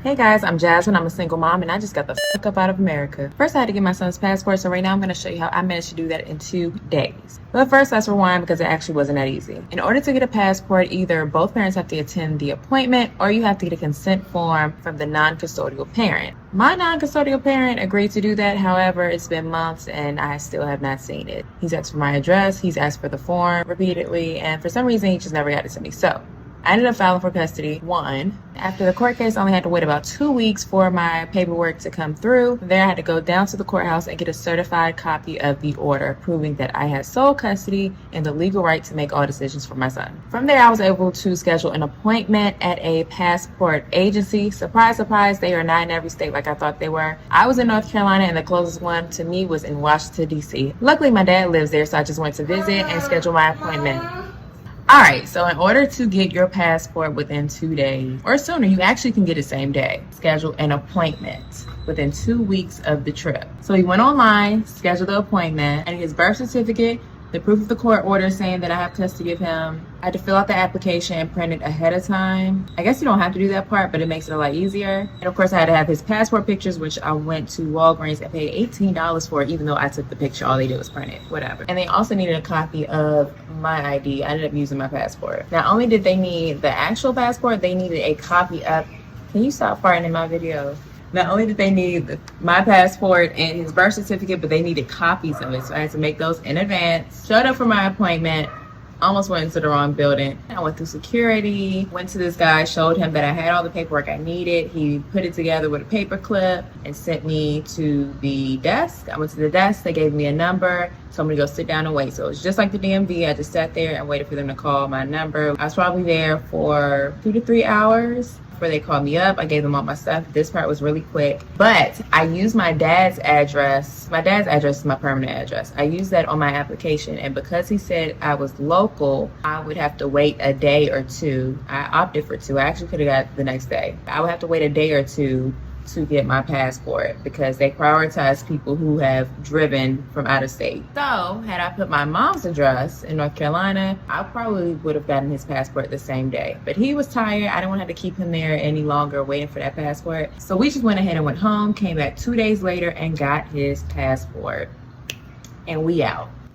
Hey guys, I'm Jasmine. I'm a single mom and I just got the fuck up out of America. First, I had to get my son's passport, so right now I'm going to show you how I managed to do that in 2 days. But first, let's rewind because it actually wasn't that easy. In order to get a passport, either both parents have to attend the appointment or you have to get a consent form from the non-custodial parent. My non-custodial parent agreed to do that. However, it's been months and I still have not seen it. He's asked for my address, he's asked for the form repeatedly, and for some reason he just never got it to me. So I ended up filing for custody. After the court case, I only had to wait about 2 weeks for my paperwork to come through. There, I had to go down to the courthouse and get a certified copy of the order proving that I had sole custody and the legal right to make all decisions for my son. From there, I was able to schedule an appointment at a passport agency. Surprise, surprise, they are not in every state like I thought they were. I was in North Carolina and the closest one to me was in Washington, D.C. Luckily, my dad lives there, so I just went to visit and schedule my appointment. Alright, so in order to get your passport within 2 days or sooner, you actually can get it same day. Schedule an appointment within 2 weeks of the trip. So he went online, scheduled the appointment, and his birth certificate, the proof of the court order saying that I have custody of him. I had to fill out the application and print it ahead of time. I guess you don't have to do that part, but it makes it a lot easier. And of course, I had to have his passport pictures, which I went to Walgreens and paid $18 for, even though I took the picture. All they did was print it, whatever. And they also needed a copy of my ID. I ended up using my passport. Not only did they need the actual passport, they needed a copy of, can you stop farting in my video? Not only did they need my passport and his birth certificate, but they needed copies of it. So I had to make those in advance. Showed up for my appointment, almost went into the wrong building. I went through security, went to this guy, showed him that I had all the paperwork I needed. He put it together with a paper clip and sent me to the desk. I went to the desk, they gave me a number, told me to go sit down and wait. So it was just like the DMV. I just sat there and waited for them to call my number. I was probably there for 2 to 3 hours. Before they called me up, I gave them all my stuff. This part was really quick, but I used my dad's address. My dad's address is my permanent address. I used that on my application, and because he said I was local, I would have to wait a day or two. I opted for 2. I actually could have got the next day. I would have to wait a day or 2 to get my passport because they prioritize people who have driven from out of state. So had I put my mom's address in North Carolina, I probably would have gotten his passport the same day. But he was tired. I didn't want to have to keep him there any longer waiting for that passport. So we just went ahead and went home, came back 2 days later and got his passport. And we out.